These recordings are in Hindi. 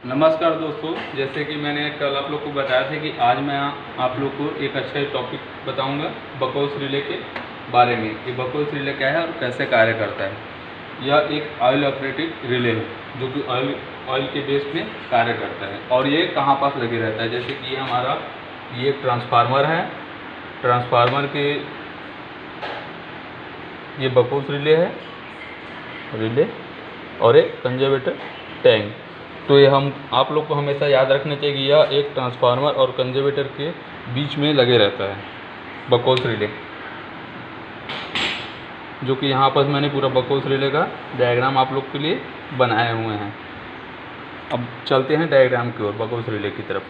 नमस्कार दोस्तों, जैसे कि मैंने कल आप लोग को बताया था कि आज मैं आप लोग को एक अच्छा टॉपिक बताऊंगा बकौस रिले के बारे में कि बकौस रिले क्या है और कैसे कार्य करता है। यह एक ऑयल ऑपरेटेड रिले है जो कि ऑयल के बेस में कार्य करता है। और ये कहाँ पास लगे रहता है, जैसे कि ये एक ट्रांसफार्मर है। ट्रांसफार्मर के ये बकौस रिले और एक कंजर्वेटर टैंक। तो ये आप लोग को हमेशा याद रखना चाहिए कि यह एक ट्रांसफार्मर और कंजर्वेटर के बीच में लगे रहता है बकौस रिले, जो कि यहाँ पर मैंने पूरा बकौस रिले का डायग्राम आप लोग के लिए बनाए हुए हैं। अब चलते हैं डायग्राम की ओर, बकौस रिले की तरफ।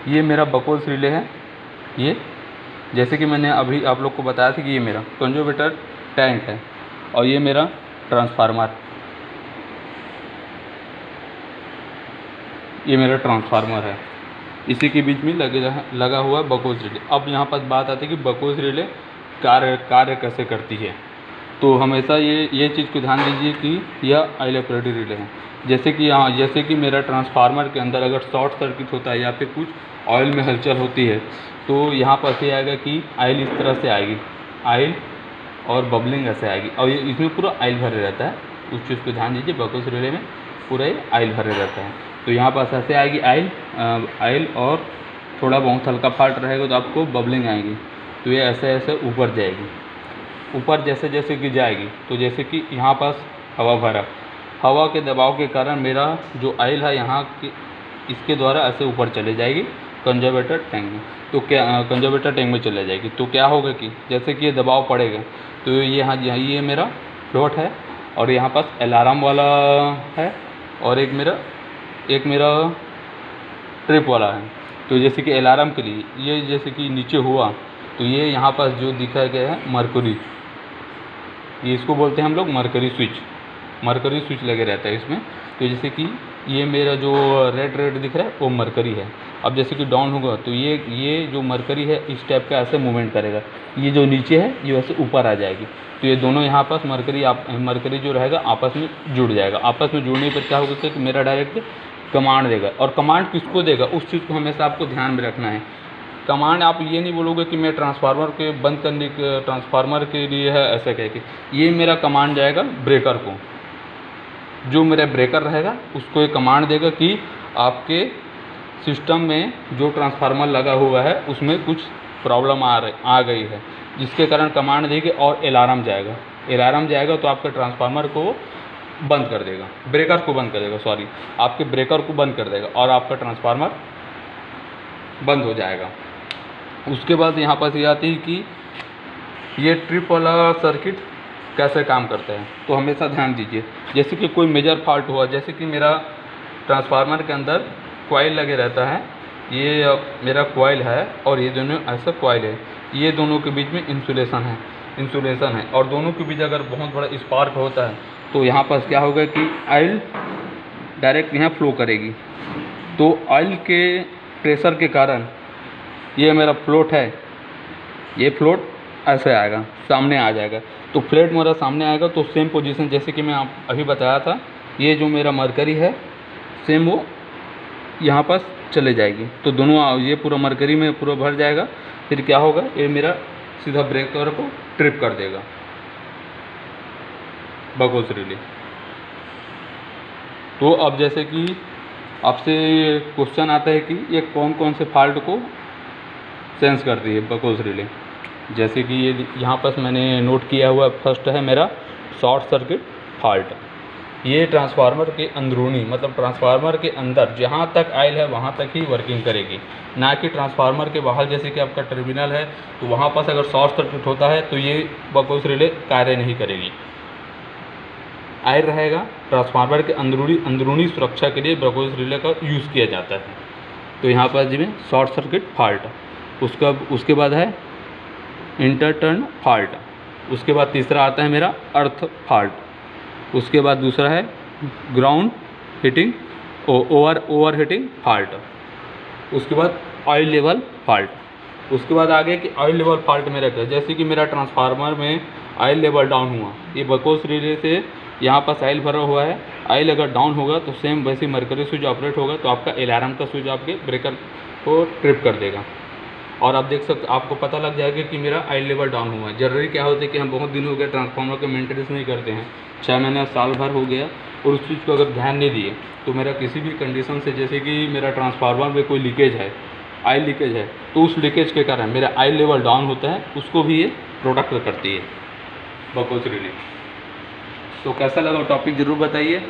ये मेरा बकौस रिले है। ये जैसे कि मैंने अभी आप लोग को बताया था कि ये मेरा कंजर्वेटर टैंक है और ये मेरा ट्रांसफार्मर है। इसी के बीच में लगा हुआ है बकौस रिले। अब यहाँ पर बात आती है कि बकौस रिले कार्य कैसे करती है। तो हमेशा ये चीज़ को ध्यान दीजिए कि यह ऑयल ऑपरेटेड रिले है। जैसे कि मेरा ट्रांसफार्मर के अंदर अगर शॉर्ट सर्किट होता है या फिर कुछ ऑयल में हलचल होती है तो यहाँ पर ऐसे आएगा कि ऑयल इस तरह से आएगी, ऑयल और बबलिंग ऐसे आएगी और ये इसमें पूरा ऑयल भरे रहता है। उस चीज़ को ध्यान दीजिए, बकौस रिले में पूरा ये ऑयल भरे रहता है। तो यहाँ पास ऐसे आएगी ऑयल और थोड़ा बहुत हल्का फॉल्ट रहेगा तो आपको बबलिंग आएगी। तो ये ऐसे ऊपर जाएगी। ऊपर जैसे जैसे कि जाएगी तो जैसे कि यहाँ पास हवा के दबाव के कारण मेरा जो ऑयल है इसके द्वारा ऐसे ऊपर चले जाएगी कंजर्वेटर टैंक में। तो कंजर्वेटर टैंक में चले जाएगी तो क्या होगा कि जैसे कि ये दबाव पड़ेगा तो ये मेरा फ्लोट है और यहाँ पास अलार्म वाला है और एक मेरा ट्रिप वाला है। तो जैसे कि अलार्म के लिए ये जैसे कि नीचे हुआ तो ये यहाँ पास जो दिखाया गया है मरकरी, ये इसको बोलते हैं हम लोग मरकरी स्विच लगे रहता है इसमें। तो जैसे कि ये मेरा जो रेड दिख रहा है वो मरकरी है। अब जैसे कि डाउन होगा तो ये जो मरकरी है इस टाइप का ऐसे मूवमेंट करेगा, ये जो नीचे है ये वैसे ऊपर आ जाएगी। तो ये दोनों यहाँ पास मरकरी जो रहेगा आपस में जुड़ जाएगा। आपस में जुड़ने पर क्या होगा कि मेरा डायरेक्ट कमांड देगा। और कमांड किसको देगा उस चीज़ को हमेशा आपको ध्यान में रखना है। कमांड आप ये नहीं बोलोगे कि मैं ट्रांसफार्मर के बंद करने के ट्रांसफार्मर के लिए है ऐसा कह के। ये मेरा कमांड जाएगा ब्रेकर को, जो मेरा ब्रेकर रहेगा उसको ये कमांड देगा कि आपके सिस्टम में जो ट्रांसफार्मर लगा हुआ है उसमें कुछ प्रॉब्लम आ गई है, जिसके कारण कमांड देगी और अलार्म जाएगा तो आपके ट्रांसफार्मर को बंद कर देगा, ब्रेकर को बंद कर देगा, आपके ब्रेकर को बंद कर देगा और आपका ट्रांसफार्मर बंद हो जाएगा। उसके बाद यहाँ पर ये आती है कि ये ट्रिप वाला सर्किट कैसे काम करता है। तो हमेशा ध्यान दीजिए, जैसे कि कोई मेजर फॉल्ट हुआ, जैसे कि मेरा ट्रांसफार्मर के अंदर कॉइल लगे रहता है, ये मेरा कॉइल है और ये दोनों ऐसा कॉइल है, ये दोनों के बीच में इंसुलेशन है और दोनों के बीच अगर बहुत बड़ा स्पार्क होता है तो यहाँ पर क्या होगा कि ऑयल डायरेक्ट यहाँ फ्लो करेगी। तो ऑयल के प्रेशर के कारण ये मेरा फ्लोट है, ये फ्लोट ऐसे आएगा, सामने आ जाएगा। तो फ्लेट मेरा सामने आएगा तो सेम पोजीशन जैसे कि मैं अभी बताया था, ये जो मेरा मरकरी है सेम वो यहाँ पास चले जाएगी। तो दोनों ये पूरा मरकरी में पूरा भर जाएगा। फिर क्या होगा, ये मेरा सीधा ब्रेकर को ट्रिप कर देगा बकौस रिले। तो अब जैसे कि आपसे क्वेश्चन आता है कि ये कौन कौन से फॉल्ट को सेंस करती है बकौस रिले। जैसे कि ये यहाँ पर मैंने नोट किया हुआ फर्स्ट है मेरा शॉर्ट सर्किट फॉल्ट। ये ट्रांसफार्मर के अंदरूनी मतलब ट्रांसफार्मर के अंदर जहाँ तक ऑयल है वहाँ तक ही वर्किंग करेगी, ना कि ट्रांसफार्मर के बाहर। जैसे कि आपका टर्मिनल है तो वहाँ पास अगर शॉर्ट सर्किट होता है तो ये बकौस रिले कार्य नहीं करेगी। ऑयल रहेगा ट्रांसफार्मर के अंदरूनी सुरक्षा के लिए बकौस रिले का यूज़ किया जाता है। तो यहाँ पर जी में शॉर्ट सर्किट फॉल्ट। उसके बाद है इंटरटर्न फॉल्ट। उसके बाद तीसरा आता है मेरा अर्थ फॉल्ट। उसके बाद दूसरा है ground heating over heating fault. उसके बाद ऑयल लेवल फॉल्ट। उसके बाद आगे कि ऑयल लेवल फॉल्ट में रहता है, जैसे कि मेरा ट्रांसफार्मर में ऑयल लेवल डाउन हुआ, ये बकौस रिले से यहाँ पास आयल भरा हुआ है, आयल अगर डाउन होगा तो सेम वैसे मरकरी स्विच ऑपरेट होगा, तो आपका अलार्म का स्विच आपके ब्रेकर को ट्रिप कर देगा। और आप देख सकते, आपको पता लग जाएगा कि मेरा आयल लेवल डाउन हुआ है। जनरली क्या होता है कि हम बहुत दिन हो गए ट्रांसफार्मर का मेंटेनेंस नहीं करते हैं, 6 महीने साल भर हो गया, और उस चीज़ को अगर ध्यान नहीं दिए तो मेरा किसी भी कंडीशन से, जैसे कि मेरा ट्रांसफार्मर में कोई लीकेज है, आयल लीकेज है, तो उस लीकेज के कारण मेरा आयल लेवल डाउन होता है, उसको भी ये प्रोटेक्ट करती है बकोस रिले। तो कैसा लगा टॉपिक ज़रूर बताइए।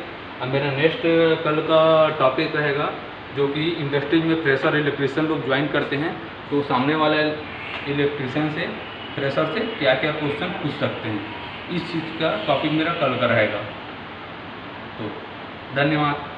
अब मेरा नेक्स्ट कल का टॉपिक रहेगा जो कि इंडस्ट्रीज में फ्रेशर इलेक्ट्रीशियन लोग ज्वाइन करते हैं, तो सामने वाले इलेक्ट्रीशियन से, फ्रेशर से क्या क्या क्वेश्चन पूछ सकते हैं, इस चीज़ का टॉपिक मेरा कल का रहेगा। तो धन्यवाद।